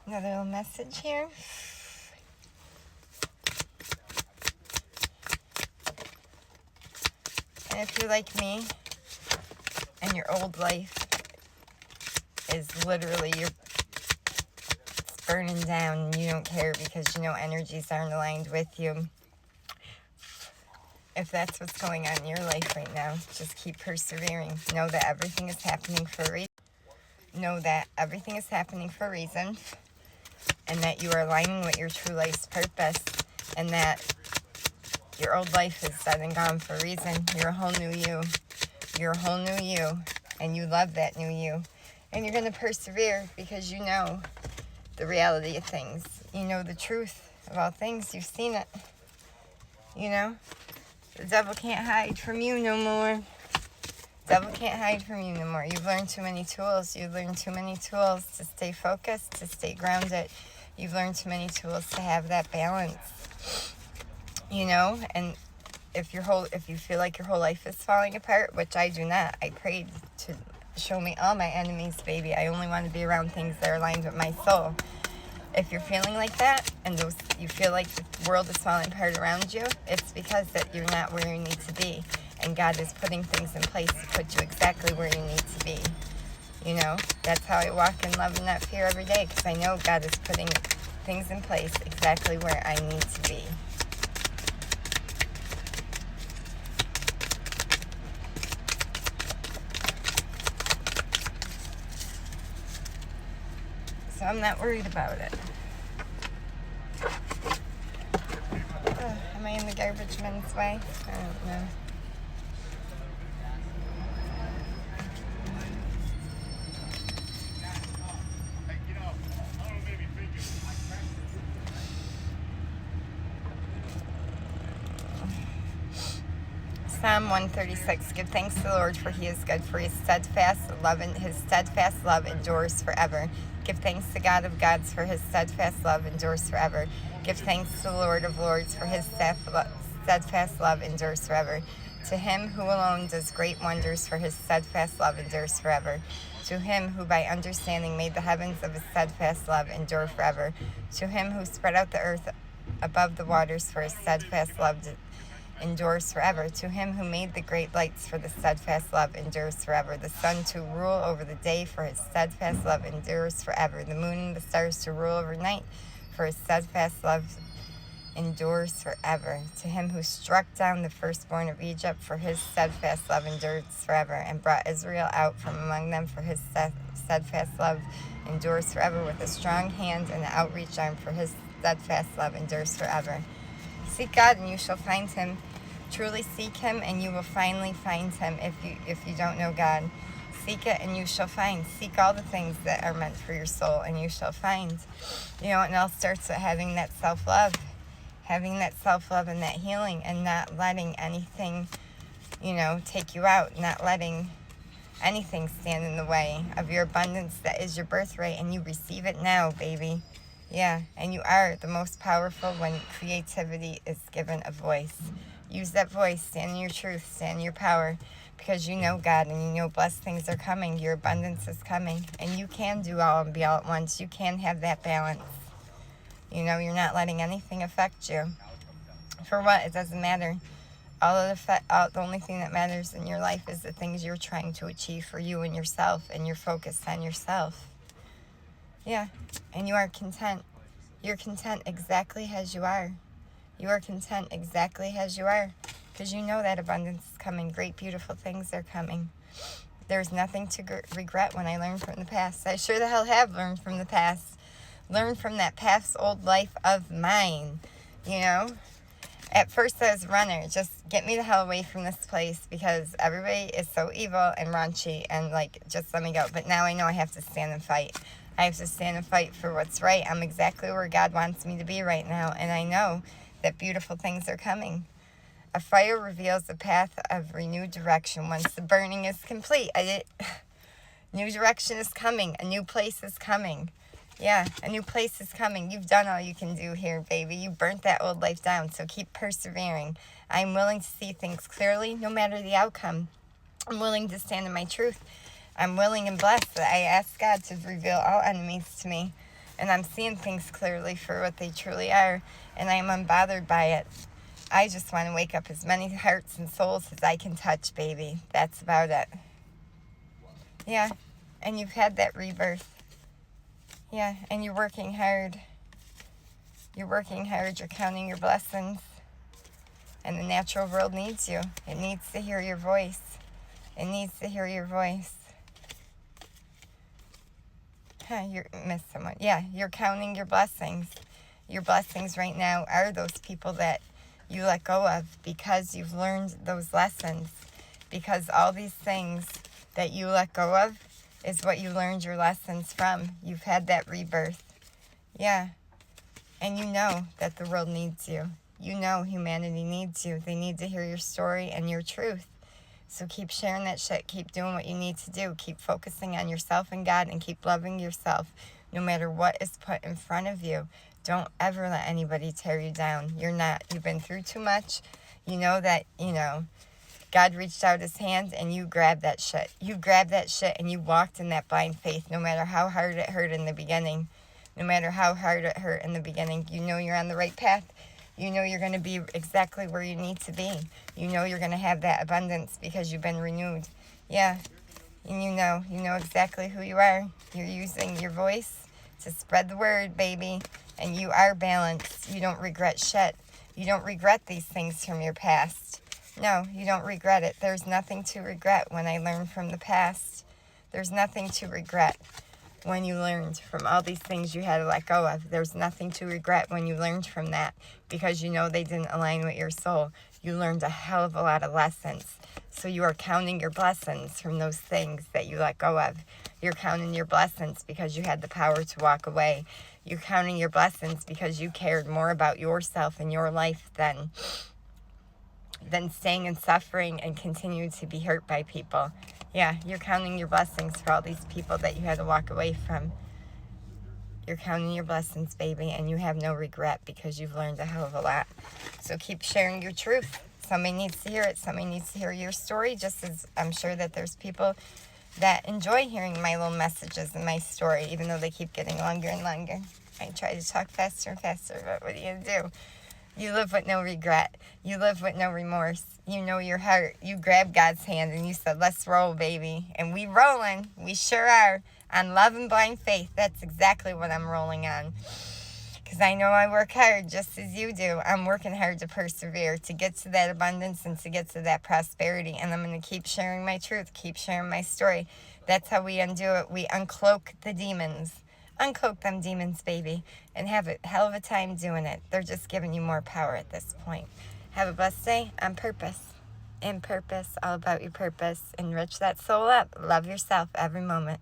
Another little message here. And if you're like me, and your old life is literally it's burning down and you don't care because you know energies aren't aligned with you. If that's what's going on in your life right now, just keep persevering. Know that everything is happening for a reason. Know that everything is happening for a reason, and that you are aligning with your true life's purpose, and that your old life is dead and gone for a reason. You're a whole new you. You're a whole new you, and you love that new you. And you're going to persevere because you know the reality of things. You know the truth of all things. You've seen it. You know? The devil can't hide from you no more. The devil can't hide from you no more. You've learned too many tools. You've learned too many tools to stay focused, to stay grounded. You've learned too many tools to have that balance. You know? And if you feel like your whole life is falling apart, which I do not, I prayed to show me all my enemies, baby. I only want to be around things that are aligned with my soul. If you're feeling like that, and you feel like the world is falling apart around you, it's because that you're not where you need to be. And God is putting things in place to put you exactly where you need to be. You know, that's how I walk in love and not fear every day, because I know God is putting things in place exactly where I need to be. So I'm not worried about it. Am I in the garbage man's way? I don't know. Psalm 136. Give thanks to the Lord, for he is good, for his steadfast love endures forever. Give thanks to God of gods, for his steadfast love endures forever. Give thanks to the Lord of lords, for his steadfast love endures forever. To him who alone does great wonders, for his steadfast love endures forever. To him who by understanding made the heavens, of his steadfast love endure forever. To him who spread out the earth above the waters, for his steadfast love endures forever. To him who made the great lights, for the steadfast love endures forever. The sun to rule over the day, for his steadfast love endures forever. The moon and the stars to rule over night, for his steadfast love endures forever. To him who struck down the firstborn of Egypt, for his steadfast love endures forever, and brought Israel out from among them, for his steadfast love endures forever, with a strong hand and an outreached arm, for his steadfast love endures forever. Seek God and you shall find him. Truly seek him and you will finally find him. If you don't know God, seek it and you shall find. Seek all the things that are meant for your soul and you shall find. You know, it all starts with having that self-love. Having that self-love and that healing, and not letting anything, take you out. Not letting anything stand in the way of your abundance that is your birthright, and you receive it now, baby. Yeah, and you are the most powerful when creativity is given a voice. Use that voice, stand in your truth, stand in your power, because you know God and you know blessed things are coming. Your abundance is coming, and you can do all and be all at once. You can have that balance. You're not letting anything affect you. For what? It doesn't matter. The only thing that matters in your life is the things you're trying to achieve for you and yourself, and you're focused on yourself. Yeah, and you are content. You're content exactly as you are. You are content exactly as you are, because you know that abundance is coming. Great, beautiful things are coming. There's nothing to regret when I learned from the past. I sure the hell have learned from the past. Learned from that past old life of mine, At first I was a runner. Just get me the hell away from this place, because everybody is so evil and raunchy, and just let me go. But now I know I have to stand and fight. I have to stand and fight for what's right. I'm exactly where God wants me to be right now, and I know that beautiful things are coming. A fire reveals the path of renewed direction once the burning is complete. New direction is coming. A new place is coming. Yeah, a new place is coming. You've done all you can do here, baby. You burnt that old life down, so keep persevering. I'm willing to see things clearly, no matter the outcome. I'm willing to stand in my truth. I'm willing and blessed that I ask God to reveal all enemies to me. And I'm seeing things clearly for what they truly are. And I am unbothered by it. I just want to wake up as many hearts and souls as I can touch, baby. That's about it. Yeah. And you've had that rebirth. Yeah. And you're working hard. You're working hard. You're counting your blessings. And the natural world needs you. It needs to hear your voice. It needs to hear your voice. You missed someone. Yeah, you're counting your blessings. Your blessings right now are those people that you let go of because you've learned those lessons. Because all these things that you let go of is what you learned your lessons from. You've had that rebirth. Yeah. And you know that the world needs you. You know humanity needs you. They need to hear your story and your truth. So keep sharing that shit. Keep doing what you need to do. Keep focusing on yourself and God, and keep loving yourself no matter what is put in front of you. Don't ever let anybody tear you down. You've been through too much. You know that, God reached out his hand and you grabbed that shit. You grabbed that shit and you walked in that blind faith no matter how hard it hurt in the beginning. No matter how hard it hurt in the beginning, you know you're on the right path. You know you're going to be exactly where you need to be. You know you're going to have that abundance because you've been renewed. Yeah. And you know exactly who you are. You're using your voice to spread the word, baby. And you are balanced. You don't regret shit. You don't regret these things from your past. No, you don't regret it. There's nothing to regret when I learned from the past. There's nothing to regret when you learned from all these things you had to let go of. There's nothing to regret when you learned from that because you know they didn't align with your soul. You learned a hell of a lot of lessons. So you are counting your blessings from those things that you let go of. You're counting your blessings because you had the power to walk away. You're counting your blessings because you cared more about yourself and your life than staying in suffering and continue to be hurt by people. Yeah, you're counting your blessings for all these people that you had to walk away from. You're counting your blessings, baby, and you have no regret because you've learned a hell of a lot. So keep sharing your truth. Somebody needs to hear it. Somebody needs to hear your story, just as I'm sure that there's people that enjoy hearing my little messages and my story, even though they keep getting longer and longer. I try to talk faster and faster, but what are you going to do? You live with no regret. You live with no remorse. You know your heart. You grabbed God's hand and you said, let's roll, baby. And we rolling. We sure are. On love and blind faith. That's exactly what I'm rolling on. Because I know I work hard just as you do. I'm working hard to persevere, to get to that abundance and to get to that prosperity. And I'm going to keep sharing my truth, keep sharing my story. That's how we undo it. We uncloak the demons. Uncloak them demons, baby, and have a hell of a time doing it. They're just giving you more power at this point. Have a blessed day on purpose. In purpose, all about your purpose. Enrich that soul up. Love yourself every moment.